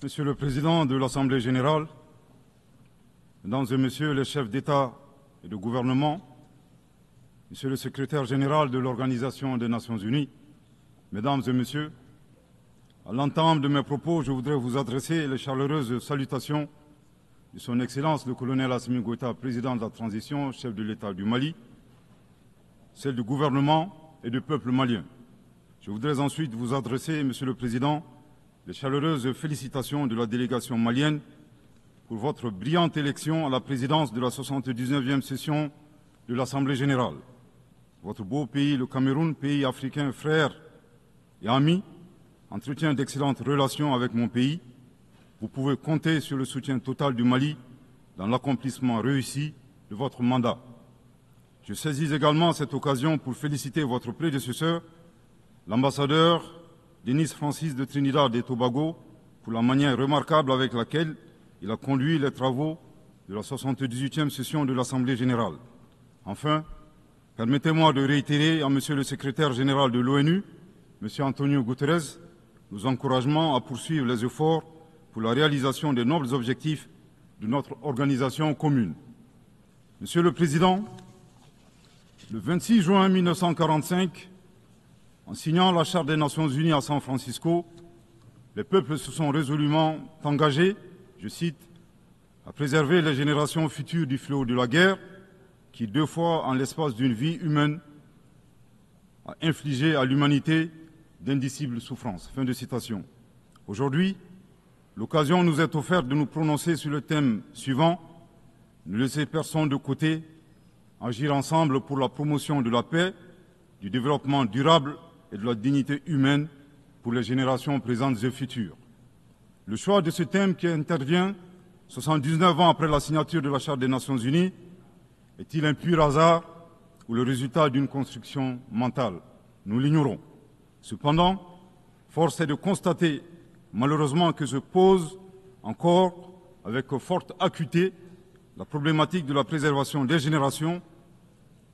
Monsieur le Président de l'Assemblée générale, Mesdames et Messieurs les chefs d'État et de gouvernement, Monsieur le Secrétaire général de l'Organisation des Nations Unies, Mesdames et Messieurs, à l'entame de mes propos, je voudrais vous adresser les chaleureuses salutations de Son Excellence le colonel Assimi Goïta, président de la transition, chef de l'État du Mali, celle du gouvernement et du peuple malien. Je voudrais ensuite vous adresser, Monsieur le Président, les chaleureuses félicitations de la délégation malienne pour votre brillante élection à la présidence de la 79e session de l'Assemblée générale. Votre beau pays, le Cameroun, pays africain frère et ami, entretient d'excellentes relations avec mon pays. Vous pouvez compter sur le soutien total du Mali dans l'accomplissement réussi de votre mandat. Je saisis également cette occasion pour féliciter votre prédécesseur, l'ambassadeur Denis Francis de Trinidad et Tobago, pour la manière remarquable avec laquelle il a conduit les travaux de la 78e session de l'Assemblée générale. Enfin, permettez-moi de réitérer à Monsieur le secrétaire général de l'ONU, Monsieur Antonio Guterres, nos encouragements à poursuivre les efforts pour la réalisation des nobles objectifs de notre organisation commune. Monsieur le Président, le 26 juin 1945, en signant la Charte des Nations Unies à San Francisco, les peuples se sont résolument engagés, je cite, à préserver les générations futures du fléau de la guerre qui, 2 fois en l'espace d'une vie humaine, a infligé à l'humanité d'indicibles souffrances. Fin de citation. Aujourd'hui, l'occasion nous est offerte de nous prononcer sur le thème suivant, ne laisser personne de côté, agir ensemble pour la promotion de la paix, du développement durable et de la dignité humaine pour les générations présentes et futures. Le choix de ce thème qui intervient 79 ans après la signature de la Charte des Nations Unies est-il un pur hasard ou le résultat d'une construction mentale? Nous l'ignorons. Cependant, force est de constater malheureusement que se pose encore avec forte acuité la problématique de la préservation des générations,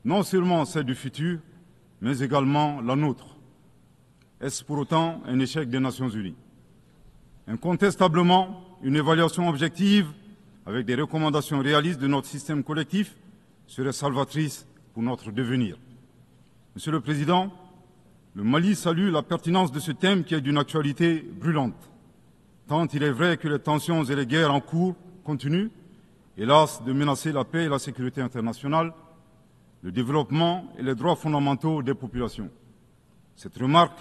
non seulement celle du futur, mais également la nôtre. Est-ce pour autant un échec des Nations Unies? Incontestablement, une évaluation objective avec des recommandations réalistes de notre système collectif serait salvatrice pour notre devenir. Monsieur le Président, le Mali salue la pertinence de ce thème qui est d'une actualité brûlante, tant il est vrai que les tensions et les guerres en cours continuent, hélas, de menacer la paix et la sécurité internationale, le développement et les droits fondamentaux des populations. Cette remarque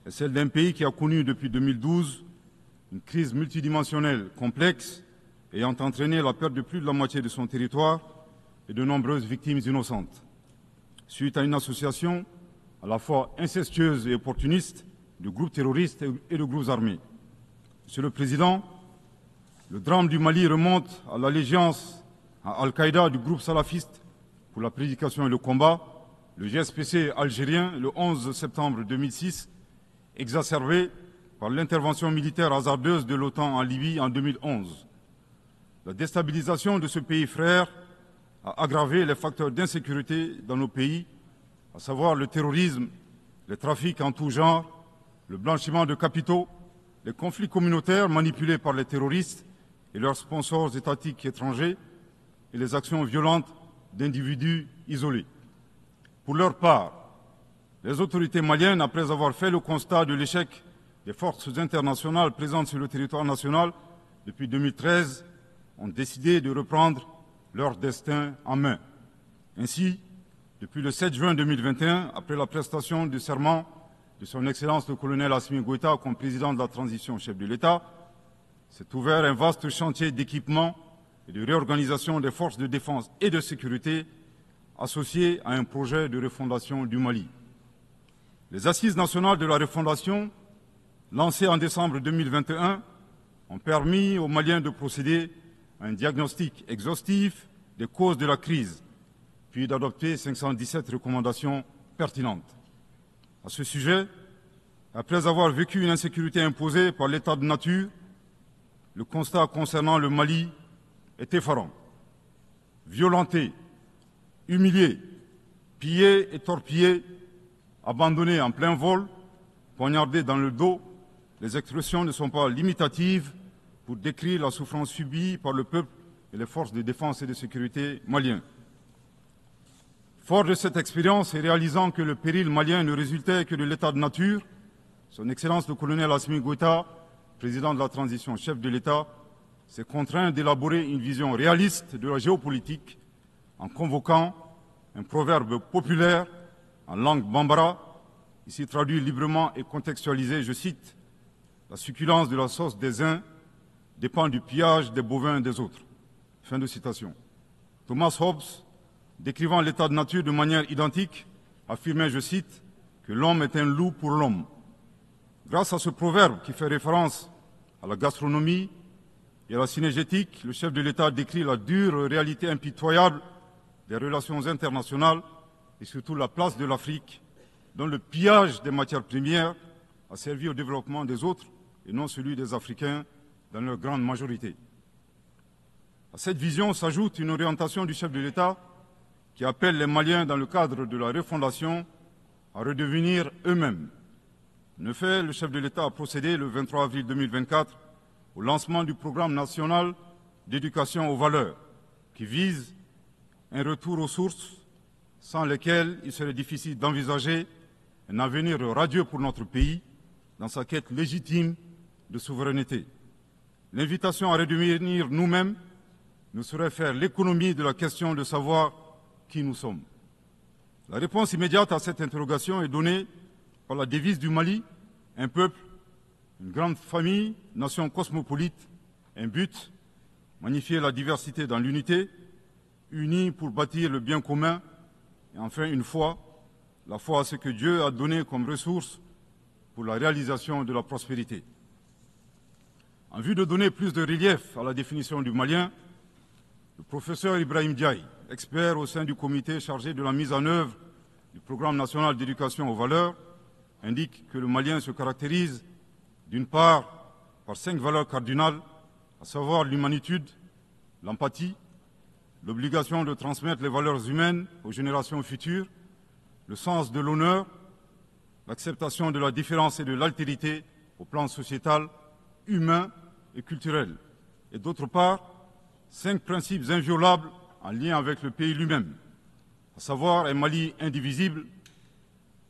est celle d'un pays qui a connu depuis 2012 une crise multidimensionnelle complexe ayant entraîné la perte de plus de la moitié de son territoire et de nombreuses victimes innocentes, suite à une association à la fois incestueuse et opportuniste de groupes terroristes et de groupes armés. Monsieur le Président, le drame du Mali remonte à l'allégeance à Al-Qaïda du groupe salafiste pour la prédication et le combat, le GSPC algérien, le 11 septembre 2006, exacerbé par l'intervention militaire hasardeuse de l'OTAN en Libye en 2011. La déstabilisation de ce pays frère a aggravé les facteurs d'insécurité dans nos pays, à savoir le terrorisme, les trafics en tout genre, le blanchiment de capitaux, les conflits communautaires manipulés par les terroristes et leurs sponsors étatiques étrangers et les actions violentes d'individus isolés. Pour leur part, les autorités maliennes, après avoir fait le constat de l'échec des forces internationales présentes sur le territoire national depuis 2013, ont décidé de reprendre leur destin en main. Ainsi, depuis le 7 juin 2021, après la prestation du serment de Son Excellence le colonel Assimi Goïta comme président de la transition chef de l'État, s'est ouvert un vaste chantier d'équipement et de réorganisation des forces de défense et de sécurité associé à un projet de refondation du Mali. Les Assises nationales de la refondation, lancées en décembre 2021, ont permis aux Maliens de procéder à un diagnostic exhaustif des causes de la crise, puis d'adopter 517 recommandations pertinentes. À ce sujet, après avoir vécu une insécurité imposée par l'état de nature, le constat concernant le Mali est effarant. Violenté, humilié, pillé et torpillé, abandonné en plein vol, poignardé dans le dos, les expressions ne sont pas limitatives pour décrire la souffrance subie par le peuple et les forces de défense et de sécurité maliens. Fort de cette expérience et réalisant que le péril malien ne résultait que de l'état de nature, son Excellence le colonel Assimi Goïta, président de la transition, chef de l'État, s'est contraint d'élaborer une vision réaliste de la géopolitique en convoquant un proverbe populaire en langue bambara, ici traduit librement et contextualisé, je cite, « La succulence de la sauce des uns dépend du pillage des bovins des autres ». Fin de citation. Thomas Hobbes, décrivant l'état de nature de manière identique, affirmait, je cite, que l'homme est un loup pour l'homme. Grâce à ce proverbe qui fait référence à la gastronomie et à la cinégétique, le chef de l'État décrit la dure réalité impitoyable des relations internationales et surtout la place de l'Afrique, dont le pillage des matières premières a servi au développement des autres et non celui des Africains dans leur grande majorité. À cette vision s'ajoute une orientation du chef de l'État qui appelle les Maliens, dans le cadre de la refondation, à redevenir eux-mêmes. En effet, le chef de l'État a procédé le 23 avril 2024 au lancement du programme national d'éducation aux valeurs, qui vise un retour aux sources sans lesquelles il serait difficile d'envisager un avenir radieux pour notre pays dans sa quête légitime de souveraineté. L'invitation à redevenir nous-mêmes ne saurait faire l'économie de la question de savoir qui nous sommes. La réponse immédiate à cette interrogation est donnée par la devise du Mali, un peuple, une grande famille, nation cosmopolite, un but, magnifier la diversité dans l'unité, unis pour bâtir le bien commun, et enfin une foi, la foi à ce que Dieu a donné comme ressource pour la réalisation de la prospérité. En vue de donner plus de relief à la définition du malien, le professeur Ibrahim Diaye, expert au sein du comité chargé de la mise en œuvre du programme national d'éducation aux valeurs, indique que le malien se caractérise d'une part par 5 valeurs cardinales, à savoir l'humanitude, l'empathie, l'obligation de transmettre les valeurs humaines aux générations futures, le sens de l'honneur, l'acceptation de la différence et de l'altérité au plan sociétal, humain et culturel, et d'autre part, 5 principes inviolables en lien avec le pays lui-même, à savoir un Mali indivisible,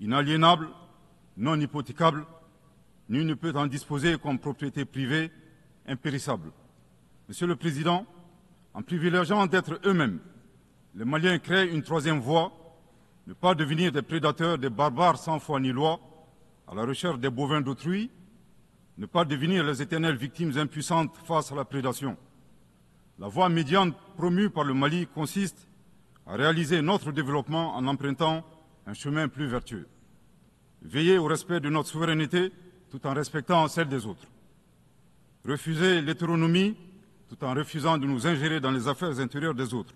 inaliénable, non hypothécable, nul ne peut en disposer comme propriété privée, impérissable. Monsieur le Président, en privilégiant d'être eux-mêmes, les Maliens créent une troisième voie, ne pas devenir des prédateurs, des barbares sans foi ni loi, à la recherche des bovins d'autrui, ne pas devenir les éternelles victimes impuissantes face à la prédation. La voie médiane promue par le Mali consiste à réaliser notre développement en empruntant un chemin plus vertueux. Veiller au respect de notre souveraineté tout en respectant celle des autres. Refuser l'hétéronomie tout en refusant de nous ingérer dans les affaires intérieures des autres.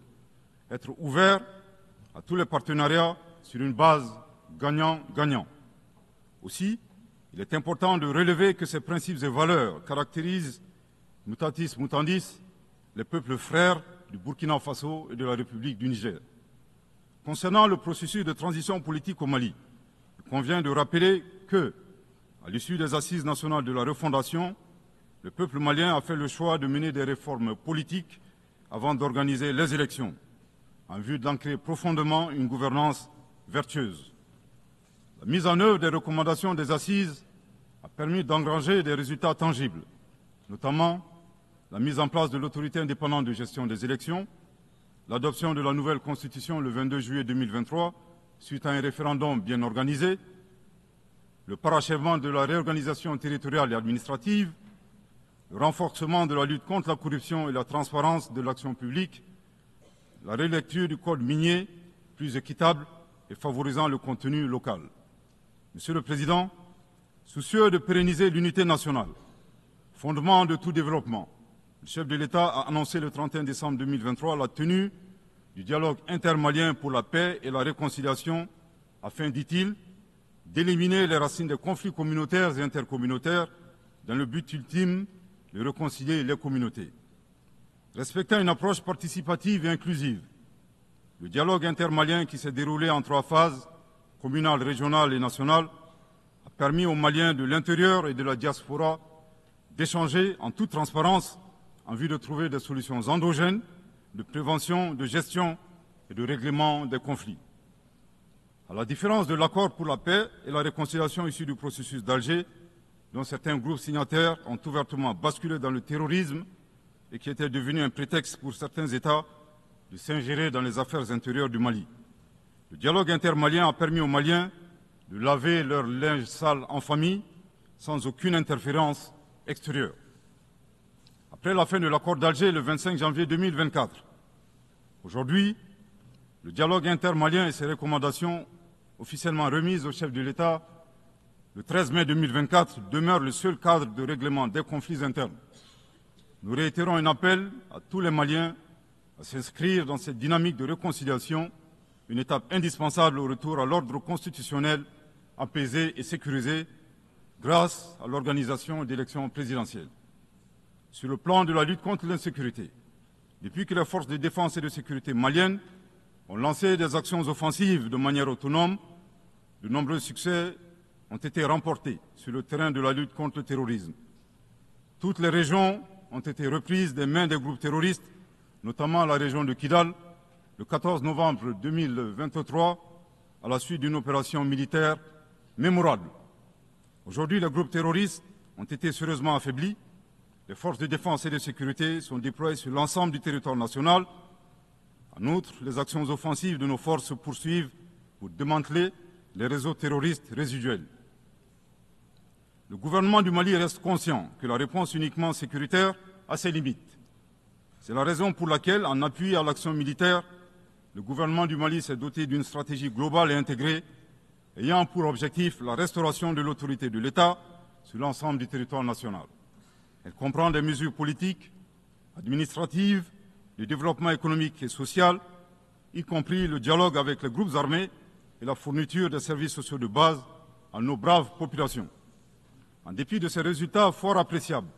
Être ouvert à tous les partenariats sur une base gagnant-gagnant. Aussi, il est important de relever que ces principes et valeurs caractérisent, mutatis mutandis, les peuples frères du Burkina Faso et de la République du Niger. Concernant le processus de transition politique au Mali, il convient de rappeler que, à l'issue des assises nationales de la refondation, le peuple malien a fait le choix de mener des réformes politiques avant d'organiser les élections, en vue d'ancrer profondément une gouvernance vertueuse. La mise en œuvre des recommandations des assises a permis d'engranger des résultats tangibles, notamment la mise en place de l'autorité indépendante de gestion des élections, l'adoption de la nouvelle constitution le 22 juillet 2023, suite à un référendum bien organisé, le parachèvement de la réorganisation territoriale et administrative, le renforcement de la lutte contre la corruption et la transparence de l'action publique, la relecture du code minier plus équitable et favorisant le contenu local. Monsieur le Président, soucieux de pérenniser l'unité nationale, fondement de tout développement, le chef de l'État a annoncé le 31 décembre 2023 la tenue du dialogue intermalien pour la paix et la réconciliation afin, dit-il, d'éliminer les racines des conflits communautaires et intercommunautaires dans le but ultime de réconcilier les communautés. Respectant une approche participative et inclusive, le dialogue intermalien qui s'est déroulé en 3 phases, communale, régionale et nationale, a permis aux Maliens de l'intérieur et de la diaspora d'échanger en toute transparence en vue de trouver des solutions endogènes de prévention, de gestion et de règlement des conflits. À la différence de l'accord pour la paix et la réconciliation issu du processus d'Alger, dont certains groupes signataires ont ouvertement basculé dans le terrorisme et qui était devenu un prétexte pour certains États de s'ingérer dans les affaires intérieures du Mali. Le dialogue intermalien a permis aux Maliens de laver leur linge sale en famille sans aucune interférence extérieure. Après la fin de l'accord d'Alger le 25 janvier 2024, aujourd'hui, le dialogue intermalien et ses recommandations officiellement remises au chef de l'État le 13 mai 2024 demeurent le seul cadre de règlement des conflits internes. Nous réitérons un appel à tous les Maliens à s'inscrire dans cette dynamique de réconciliation, une étape indispensable au retour à l'ordre constitutionnel apaisé et sécurisé grâce à l'organisation d'élections présidentielles. Sur le plan de la lutte contre l'insécurité, depuis que les forces de défense et de sécurité maliennes ont lancé des actions offensives de manière autonome, de nombreux succès ont été remportés sur le terrain de la lutte contre le terrorisme. Toutes les régions ont été reprises des mains des groupes terroristes, notamment la région de Kidal, le 14 novembre 2023, à la suite d'une opération militaire mémorable. Aujourd'hui, les groupes terroristes ont été sérieusement affaiblis. Les forces de défense et de sécurité sont déployées sur l'ensemble du territoire national. En outre, les actions offensives de nos forces se poursuivent pour démanteler les réseaux terroristes résiduels. Le gouvernement du Mali reste conscient que la réponse uniquement sécuritaire a ses limites. C'est la raison pour laquelle, en appui à l'action militaire, le gouvernement du Mali s'est doté d'une stratégie globale et intégrée ayant pour objectif la restauration de l'autorité de l'État sur l'ensemble du territoire national. Elle comprend des mesures politiques, administratives, de développement économique et social, y compris le dialogue avec les groupes armés et la fourniture des services sociaux de base à nos braves populations. En dépit de ces résultats fort appréciables,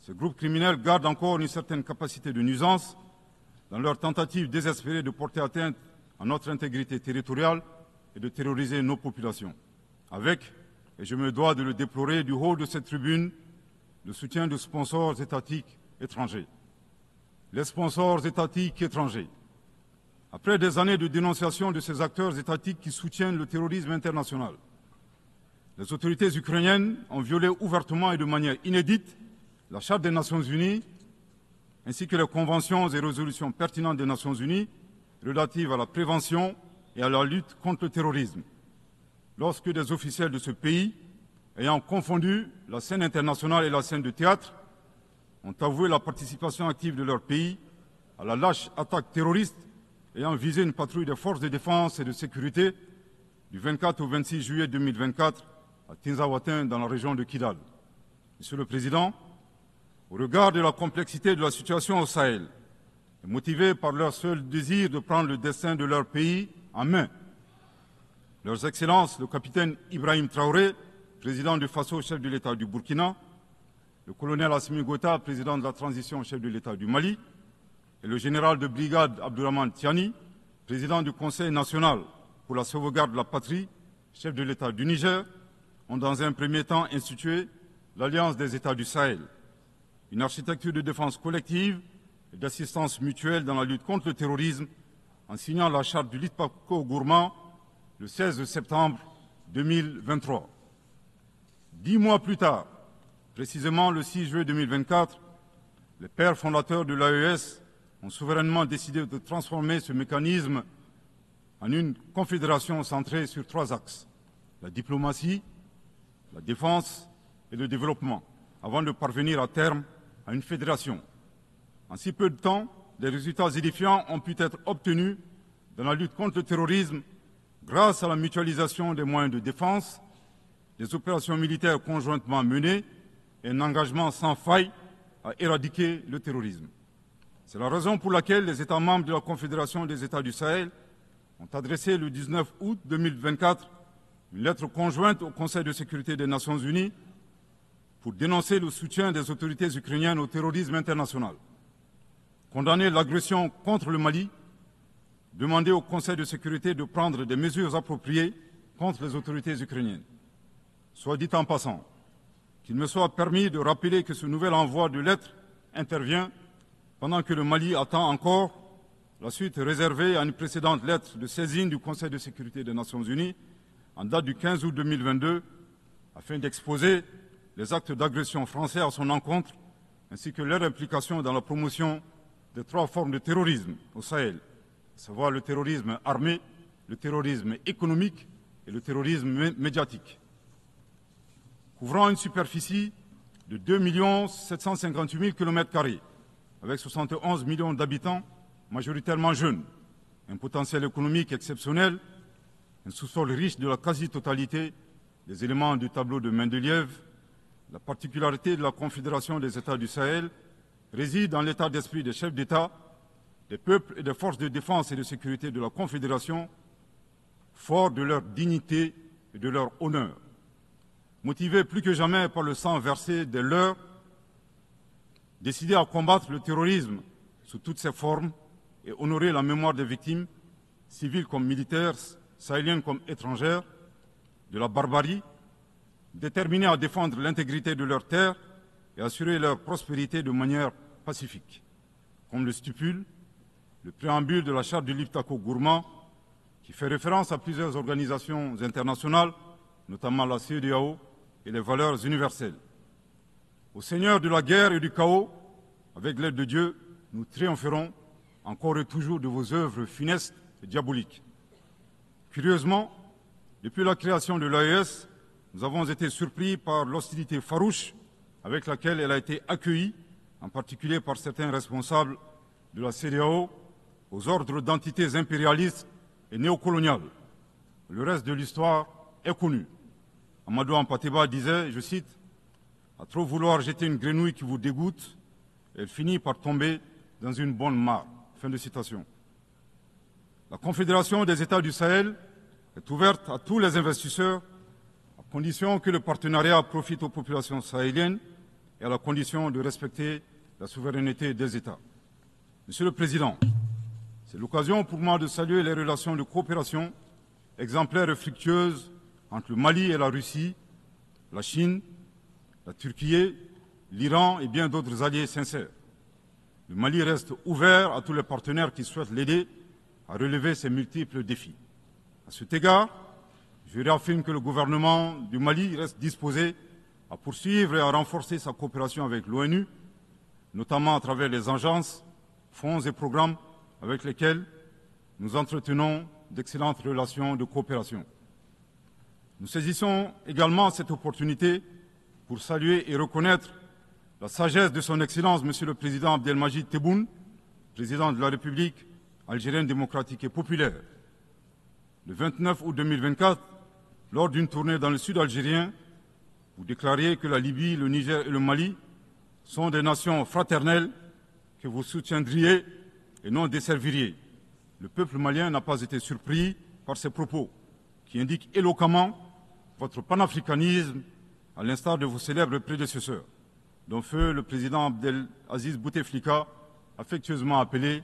ces groupes criminels gardent encore une certaine capacité de nuisance dans leur tentative désespérée de porter atteinte à notre intégrité territoriale et de terroriser nos populations. Avec, et je me dois de le déplorer du haut de cette tribune, le soutien de sponsors étatiques étrangers. Les sponsors étatiques étrangers. Après des années de dénonciation de ces acteurs étatiques qui soutiennent le terrorisme international, les autorités ukrainiennes ont violé ouvertement et de manière inédite la Charte des Nations Unies ainsi que les conventions et résolutions pertinentes des Nations Unies relatives à la prévention et à la lutte contre le terrorisme. Lorsque des officiels de ce pays, ayant confondu la scène internationale et la scène de théâtre, ont avoué la participation active de leur pays à la lâche attaque terroriste ayant visé une patrouille des forces de défense et de sécurité du 24 au 26 juillet 2024 à Tinzaouatin dans la région de Kidal. Monsieur le Président, au regard de la complexité de la situation au Sahel, et motivés par leur seul désir de prendre le destin de leur pays en main, Leurs Excellences, le capitaine Ibrahim Traoré, président du Faso, chef de l'État du Burkina, le colonel Assimi Goïta, président de la transition, chef de l'État du Mali, et le général de brigade Abdourahmane Tiani, président du Conseil national pour la sauvegarde de la patrie, chef de l'État du Niger, ont dans un premier temps institué l'Alliance des États du Sahel, une architecture de défense collective et d'assistance mutuelle dans la lutte contre le terrorisme, en signant la charte du Liptako-Gourma le 16 septembre 2023. 10 mois plus tard, précisément le 6 juillet 2024, les pères fondateurs de l'AES ont souverainement décidé de transformer ce mécanisme en une confédération centrée sur 3 axes: la diplomatie, la défense et le développement, avant de parvenir à terme à une fédération. En si peu de temps, des résultats édifiants ont pu être obtenus dans la lutte contre le terrorisme grâce à la mutualisation des moyens de défense, des opérations militaires conjointement menées et un engagement sans faille à éradiquer le terrorisme. C'est la raison pour laquelle les États membres de la Confédération des États du Sahel ont adressé le 19 août 2024 une lettre conjointe au Conseil de sécurité des Nations Unies pour dénoncer le soutien des autorités ukrainiennes au terrorisme international, condamner l'agression contre le Mali, demander au Conseil de sécurité de prendre des mesures appropriées contre les autorités ukrainiennes. Soit dit en passant, qu'il me soit permis de rappeler que ce nouvel envoi de lettres intervient pendant que le Mali attend encore la suite réservée à une précédente lettre de saisine du Conseil de sécurité des Nations Unies en date du 15 août 2022 afin d'exposer les actes d'agression français à son encontre ainsi que leur implication dans la promotion des 3 formes de terrorisme au Sahel, à savoir le terrorisme armé, le terrorisme économique et le terrorisme médiatique. Couvrant une superficie de 2 758 000 km², avec 71 millions d'habitants, majoritairement jeunes, un potentiel économique exceptionnel, un sous-sol riche de la quasi-totalité des éléments du tableau de Mendeleïev, la particularité de la Confédération des États du Sahel réside dans l'état d'esprit des chefs d'État, des peuples et des forces de défense et de sécurité de la Confédération, forts de leur dignité et de leur honneur. Motivés plus que jamais par le sang versé des leurs, décidés à combattre le terrorisme sous toutes ses formes et honorer la mémoire des victimes, civiles comme militaires, sahéliennes comme étrangères, de la barbarie, déterminés à défendre l'intégrité de leurs terres et assurer leur prospérité de manière pacifique. Comme le stipule le préambule de la charte du Liptako-Gourma, qui fait référence à plusieurs organisations internationales, notamment la CEDEAO et les valeurs universelles. Au Seigneur de la guerre et du chaos, avec l'aide de Dieu, nous triompherons encore et toujours de vos œuvres funestes et diaboliques. Curieusement, depuis la création de l'AES, nous avons été surpris par l'hostilité farouche avec laquelle elle a été accueillie, en particulier par certains responsables de la CEDEAO, aux ordres d'entités impérialistes et néocoloniales. Le reste de l'histoire est connu. Amadou Hampâté-Bâ disait, je cite, « À trop vouloir jeter une grenouille qui vous dégoûte, elle finit par tomber dans une bonne mare. » Fin de citation. La Confédération des États du Sahel est ouverte à tous les investisseurs, à condition que le partenariat profite aux populations sahéliennes et à la condition de respecter la souveraineté des États. Monsieur le Président, c'est l'occasion pour moi de saluer les relations de coopération exemplaires et fructueuses entre le Mali et la Russie, la Chine, la Turquie, l'Iran et bien d'autres alliés sincères. Le Mali reste ouvert à tous les partenaires qui souhaitent l'aider à relever ces multiples défis. À cet égard, je réaffirme que le gouvernement du Mali reste disposé à poursuivre et à renforcer sa coopération avec l'ONU, notamment à travers les agences, fonds et programmes avec lesquels nous entretenons d'excellentes relations de coopération. Nous saisissons également cette opportunité pour saluer et reconnaître la sagesse de son Excellence, Monsieur le Président Abdelmadjid Tebboune, président de la République algérienne démocratique et populaire. Le 29 août 2024, lors d'une tournée dans le sud algérien, vous déclariez que la Libye, le Niger et le Mali sont des nations fraternelles que vous soutiendriez et non desserviriez. Le peuple malien n'a pas été surpris par ces propos, qui indiquent éloquemment votre panafricanisme, à l'instar de vos célèbres prédécesseurs, dont feu le président Abdelaziz Bouteflika, affectueusement appelé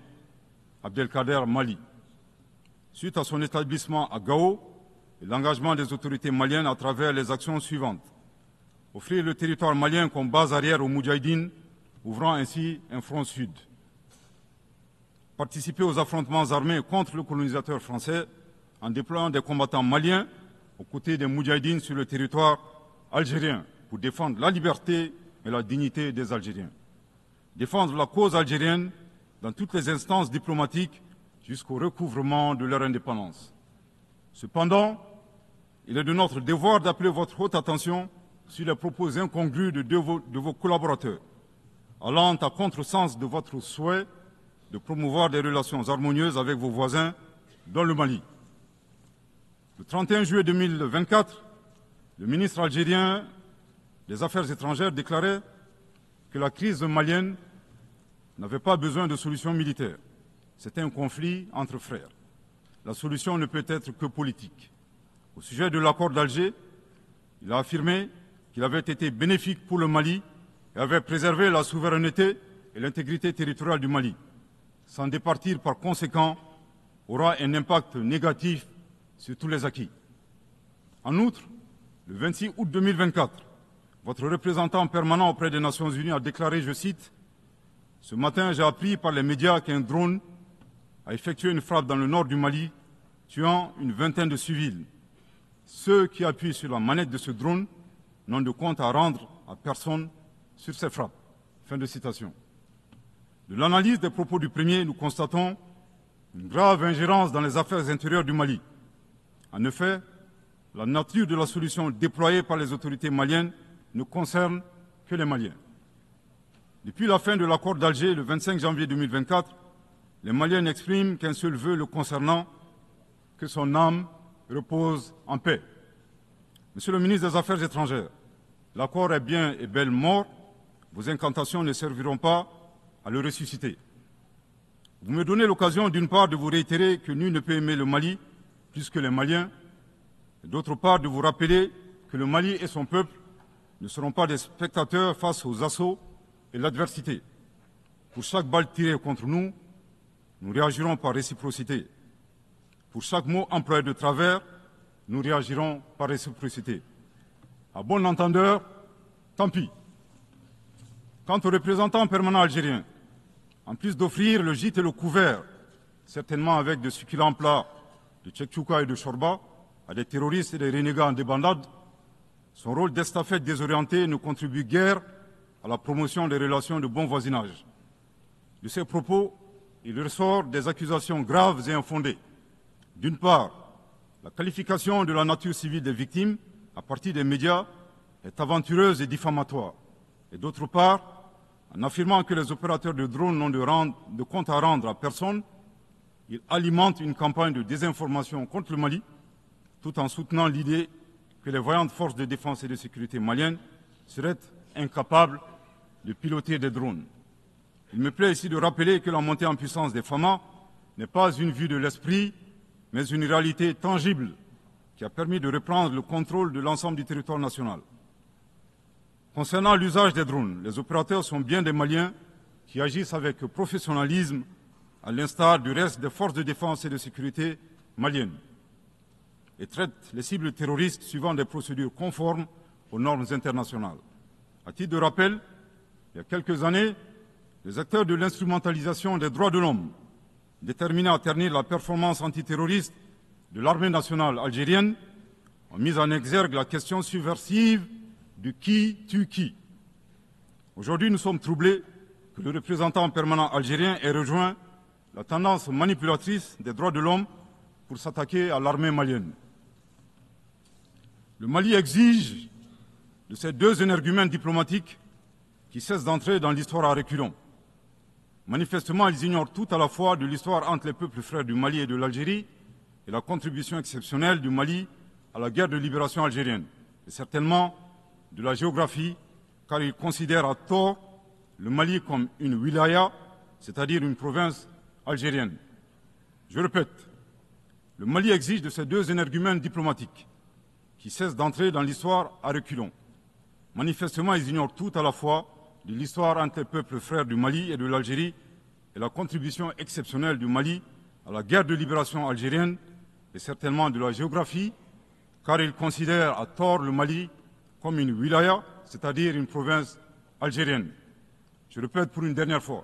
Abdelkader Mali. Suite à son établissement à Gao et l'engagement des autorités maliennes à travers les actions suivantes. Offrir le territoire malien comme base arrière aux Moudjahidines, ouvrant ainsi un front sud. Participer aux affrontements armés contre le colonisateur français en déployant des combattants maliens aux côtés des Moudjahidines sur le territoire algérien pour défendre la liberté et la dignité des Algériens. Défendre la cause algérienne dans toutes les instances diplomatiques jusqu'au recouvrement de leur indépendance. Cependant, il est de notre devoir d'appeler votre haute attention sur les propos incongrus de vos collaborateurs, allant à contresens de votre souhait de promouvoir des relations harmonieuses avec vos voisins dans le Mali. Le 31 juillet 2024, le ministre algérien des Affaires étrangères déclarait que la crise malienne n'avait pas besoin de solution militaire. C'était un conflit entre frères. La solution ne peut être que politique. Au sujet de l'accord d'Alger, il a affirmé qu'il avait été bénéfique pour le Mali et avait préservé la souveraineté et l'intégrité territoriale du Mali. S'en départir par conséquent aura un impact négatif sur tous les acquis. En outre, le 26 août 2024, votre représentant permanent auprès des Nations Unies a déclaré, je cite, « Ce matin, j'ai appris par les médias qu'un drone a effectué une frappe dans le nord du Mali, tuant une vingtaine de civils. Ceux qui appuient sur la manette de ce drone n'ont de compte à rendre à personne sur ces frappes. » Fin de citation. De l'analyse des propos du premier, nous constatons une grave ingérence dans les affaires intérieures du Mali. En effet, la nature de la solution déployée par les autorités maliennes ne concerne que les Maliens. Depuis la fin de l'accord d'Alger, le 25 janvier 2024, les Maliens n'expriment qu'un seul vœu le concernant, que son âme repose en paix. Monsieur le ministre des Affaires étrangères, l'accord est bien et belle mort, vos incantations ne serviront pas à le ressusciter. Vous me donnez l'occasion d'une part de vous réitérer que nul ne peut aimer le Mali plus que les Maliens, et d'autre part de vous rappeler que le Mali et son peuple ne seront pas des spectateurs face aux assauts et l'adversité. Pour chaque balle tirée contre nous, nous réagirons par réciprocité. Pour chaque mot employé de travers, nous réagirons par réciprocité. À bon entendeur, tant pis. Quant aux représentants permanents algériens, en plus d'offrir le gîte et le couvert, certainement avec de succulents plats de tchèque-tchouka et de chorba, à des terroristes et des renégats en débandade, son rôle d'estafette désorienté ne contribue guère à la promotion des relations de bon voisinage. De ces propos, il ressort des accusations graves et infondées. D'une part, la qualification de la nature civile des victimes à partir des médias est aventureuse et diffamatoire. Et d'autre part, en affirmant que les opérateurs de drones n'ont de compte à rendre à personne, il alimente une campagne de désinformation contre le Mali, tout en soutenant l'idée que les voyantes forces de défense et de sécurité maliennes seraient incapables de piloter des drones. Il me plaît ici de rappeler que la montée en puissance des FAMA n'est pas une vue de l'esprit, mais une réalité tangible qui a permis de reprendre le contrôle de l'ensemble du territoire national. Concernant l'usage des drones, les opérateurs sont bien des Maliens qui agissent avec professionnalisme, à l'instar du reste des forces de défense et de sécurité maliennes, et traitent les cibles terroristes suivant des procédures conformes aux normes internationales. À titre de rappel, il y a quelques années, les acteurs de l'instrumentalisation des droits de l'homme, déterminés à ternir la performance antiterroriste de l'armée nationale algérienne, ont mis en exergue la question subversive du qui tue qui. Aujourd'hui, nous sommes troublés que le représentant permanent algérien ait rejoint la tendance manipulatrice des droits de l'homme pour s'attaquer à l'armée malienne. Le Mali exige de ces deux énergumènes diplomatiques qui cessent d'entrer dans l'histoire à reculons. Manifestement, ils ignorent tout à la fois de l'histoire entre les peuples frères du Mali et de l'Algérie et la contribution exceptionnelle du Mali à la guerre de libération algérienne, et certainement de la géographie, car ils considèrent à tort le Mali comme une wilaya, c'est-à-dire une province algérienne. Je répète, le Mali exige de ces deux énergumènes diplomatiques qui cessent d'entrer dans l'histoire à reculons. Manifestement, ils ignorent tout à la fois de l'histoire entre les peuples frères du Mali et de l'Algérie et la contribution exceptionnelle du Mali à la guerre de libération algérienne et certainement de la géographie, car ils considèrent à tort le Mali comme une wilaya, c'est-à-dire une province algérienne. Je répète pour une dernière fois,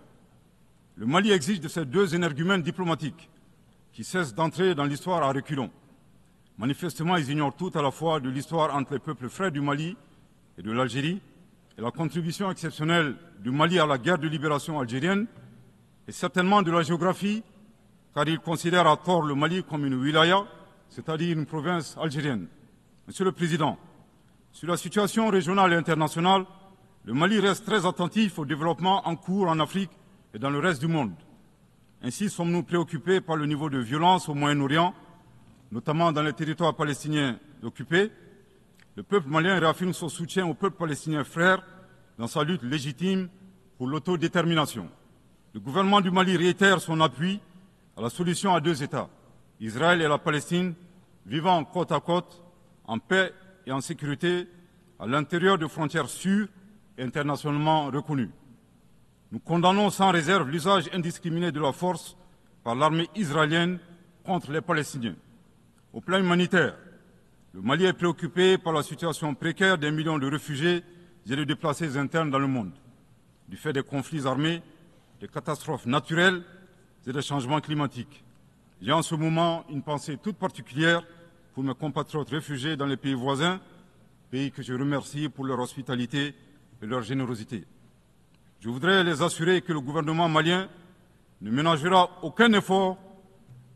le Mali exige de ces deux énergumènes diplomatiques qui cessent d'entrer dans l'histoire à reculons. Manifestement, ils ignorent tout à la fois de l'histoire entre les peuples frères du Mali et de l'Algérie et la contribution exceptionnelle du Mali à la guerre de libération algérienne et certainement de la géographie, car ils considèrent à tort le Mali comme une wilaya, c'est-à-dire une province algérienne. Monsieur le Président, sur la situation régionale et internationale, le Mali reste très attentif au développement en cours en Afrique et dans le reste du monde. Ainsi sommes-nous préoccupés par le niveau de violence au Moyen-Orient, notamment dans les territoires palestiniens occupés. Le peuple malien réaffirme son soutien au peuple palestinien frère dans sa lutte légitime pour l'autodétermination. Le gouvernement du Mali réitère son appui à la solution à deux États, Israël et la Palestine, vivant côte à côte, en paix et en sécurité, à l'intérieur de frontières sûres et internationalement reconnues. Nous condamnons sans réserve l'usage indiscriminé de la force par l'armée israélienne contre les Palestiniens. Au plan humanitaire, le Mali est préoccupé par la situation précaire des millions de réfugiés et les déplacés internes dans le monde, du fait des conflits armés, des catastrophes naturelles et des changements climatiques. J'ai en ce moment une pensée toute particulière pour mes compatriotes réfugiés dans les pays voisins, pays que je remercie pour leur hospitalité et leur générosité. Je voudrais les assurer que le gouvernement malien ne ménagera aucun effort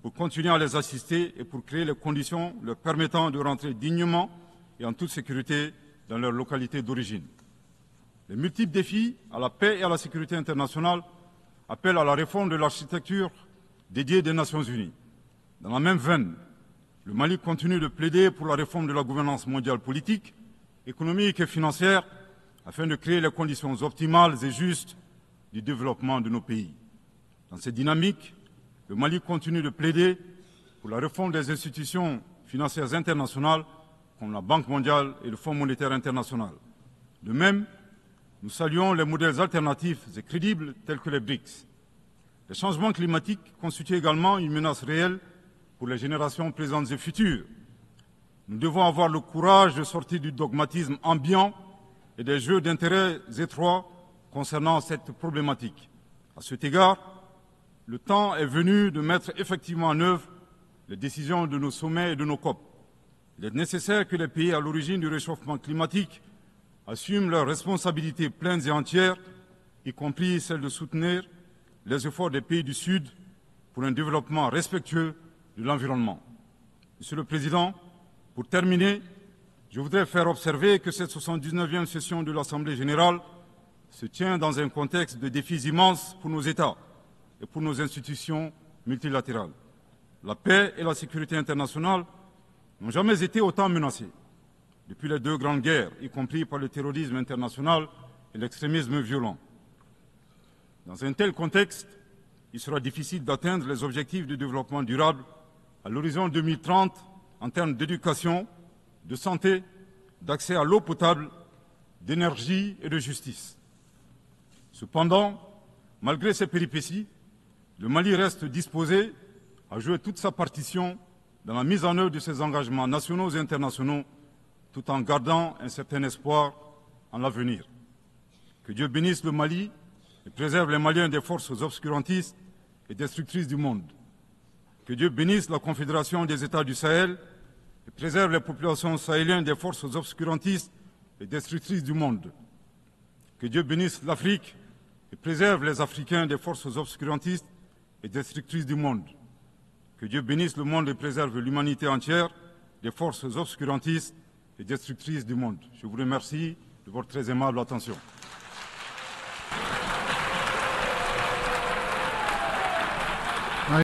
pour continuer à les assister et pour créer les conditions leur permettant de rentrer dignement et en toute sécurité dans leur localité d'origine. Les multiples défis à la paix et à la sécurité internationale appellent à la réforme de l'architecture dédiée des Nations Unies. Dans la même veine, le Mali continue de plaider pour la réforme de la gouvernance mondiale politique, économique et financière afin de créer les conditions optimales et justes du développement de nos pays. Dans cette dynamique, le Mali continue de plaider pour la réforme des institutions financières internationales comme la Banque mondiale et le Fonds monétaire international. De même, nous saluons les modèles alternatifs et crédibles tels que les BRICS. Les changements climatiques constituent également une menace réelle pour les générations présentes et futures. Nous devons avoir le courage de sortir du dogmatisme ambiant et des jeux d'intérêts étroits concernant cette problématique. À cet égard, le temps est venu de mettre effectivement en œuvre les décisions de nos sommets et de nos COP. Il est nécessaire que les pays à l'origine du réchauffement climatique assument leurs responsabilités pleines et entières, y compris celle de soutenir les efforts des pays du Sud pour un développement respectueux de l'environnement. Monsieur le Président, pour terminer, je voudrais faire observer que cette 79e session de l'Assemblée générale se tient dans un contexte de défis immenses pour nos États et pour nos institutions multilatérales. La paix et la sécurité internationale n'ont jamais été autant menacées depuis les deux grandes guerres, y compris par le terrorisme international et l'extrémisme violent. Dans un tel contexte, il sera difficile d'atteindre les objectifs de développement durable à l'horizon 2030 en termes d'éducation, de santé, d'accès à l'eau potable, d'énergie et de justice. Cependant, malgré ces péripéties, le Mali reste disposé à jouer toute sa partition dans la mise en œuvre de ses engagements nationaux et internationaux, tout en gardant un certain espoir en l'avenir. Que Dieu bénisse le Mali et préserve les Maliens des forces obscurantistes et destructrices du monde. Que Dieu bénisse la Confédération des États du Sahel et préserve les populations sahéliennes des forces obscurantistes et destructrices du monde. Que Dieu bénisse l'Afrique et préserve les Africains des forces obscurantistes et destructrices du monde. Que Dieu bénisse le monde et préserve l'humanité entière des forces obscurantistes et destructrices du monde. Je vous remercie de votre très aimable attention.